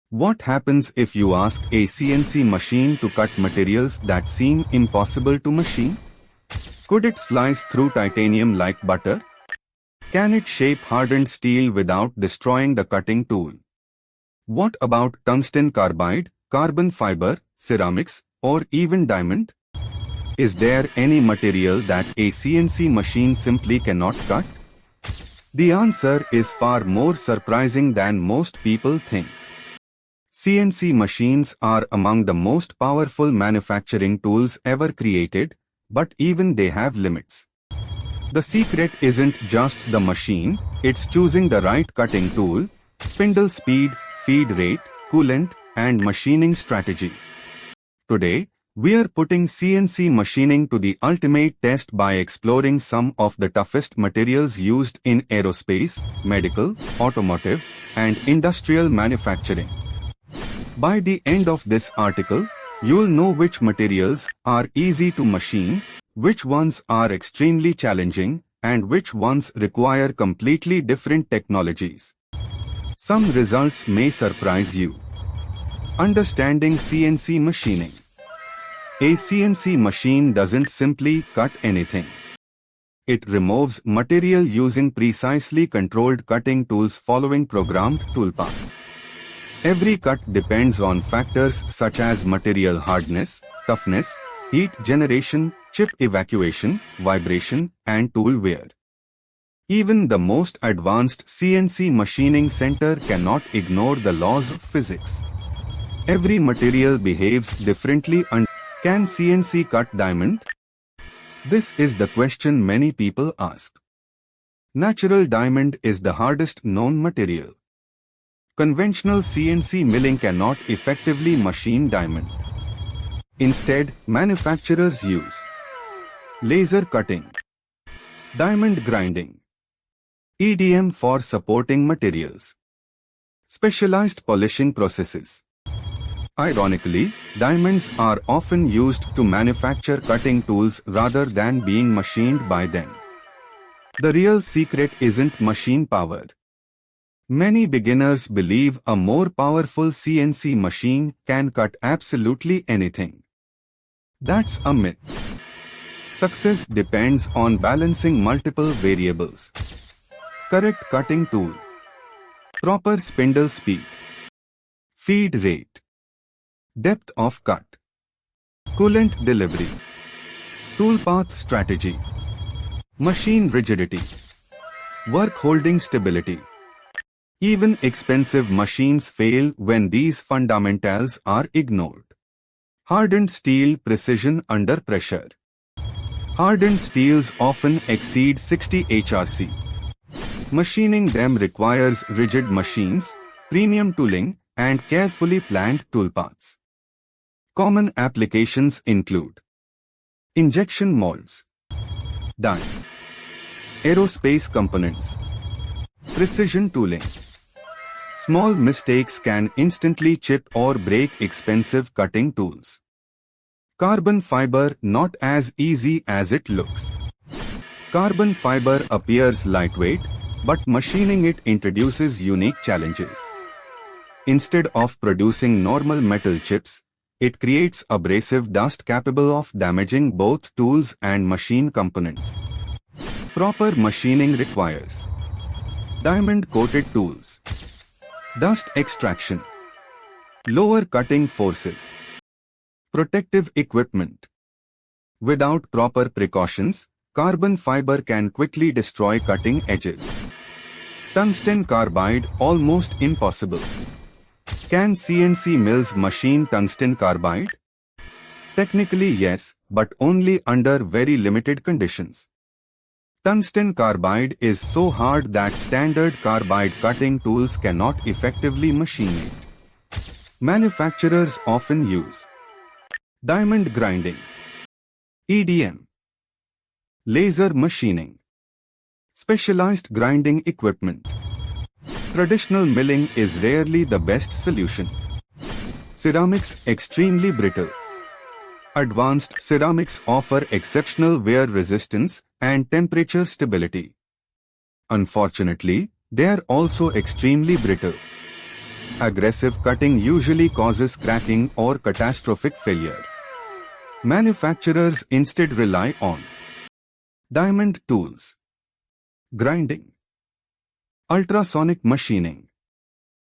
What happens if you ask a CNC machine to cut materials that seem impossible to machine? Could it slice through titanium like butter? Can it shape hardened steel without destroying the cutting tool? What about tungsten carbide, carbon fiber, ceramics, or even diamond? Is there any material that a CNC machine simply cannot cut? The answer is far more surprising than most people think. CNC machines are among the most powerful manufacturing tools ever created, but even they have limits. The secret isn't just the machine, it's choosing the right cutting tool, spindle speed, feed rate, coolant, and machining strategy. Today, we are putting CNC machining to the ultimate test by exploring some of the toughest materials used in aerospace, medical, automotive, and industrial manufacturing. By the end of this article, you'll know which materials are easy to machine, which ones are extremely challenging, and which ones require completely different technologies. Some results may surprise you. Understanding CNC machining. A CNC machine doesn't simply cut anything. It removes material using precisely controlled cutting tools following programmed toolpaths. Every cut depends on factors such as material hardness, toughness, heat generation, chip evacuation, vibration, and tool wear. Even the most advanced CNC machining center cannot ignore the laws of physics. Every material behaves differently. Can CNC cut diamond? This is the question many people ask. Natural diamond is the hardest known material. Conventional CNC milling cannot effectively machine diamond. Instead, manufacturers use laser cutting, diamond grinding, EDM for supporting materials, specialized polishing processes. Ironically, diamonds are often used to manufacture cutting tools rather than being machined by them. The real secret isn't machine power. Many beginners believe a more powerful CNC machine can cut absolutely anything. That's a myth. Success depends on balancing multiple variables. Correct cutting tool, proper spindle speed, feed rate, depth of cut, coolant delivery, toolpath strategy, machine rigidity, work holding stability. Even expensive machines fail when these fundamentals are ignored. Hardened steel precision under pressure. Hardened steels often exceed 60 HRC. Machining them requires rigid machines, premium tooling, and carefully planned toolpaths. Common applications include injection molds, dies, aerospace components, precision tooling. Small mistakes can instantly chip or break expensive cutting tools. Carbon fiber not as easy as it looks. Carbon fiber appears lightweight, but machining it introduces unique challenges. Instead of producing normal metal chips, it creates abrasive dust capable of damaging both tools and machine components. Proper machining requires diamond-coated tools, dust extraction, lower cutting forces, protective equipment. Without proper precautions, carbon fiber can quickly destroy cutting edges. Tungsten carbide almost impossible. Can CNC mills machine tungsten carbide? Technically yes, but only under very limited conditions. Tungsten carbide is so hard that standard carbide cutting tools cannot effectively machine it. Manufacturers often use diamond grinding, EDM, laser machining, specialized grinding equipment. Traditional milling is rarely the best solution. Ceramics extremely brittle. Advanced ceramics offer exceptional wear resistance and temperature stability. Unfortunately, they are also extremely brittle. Aggressive cutting usually causes cracking or catastrophic failure. Manufacturers instead rely on diamond tools, grinding, ultrasonic machining,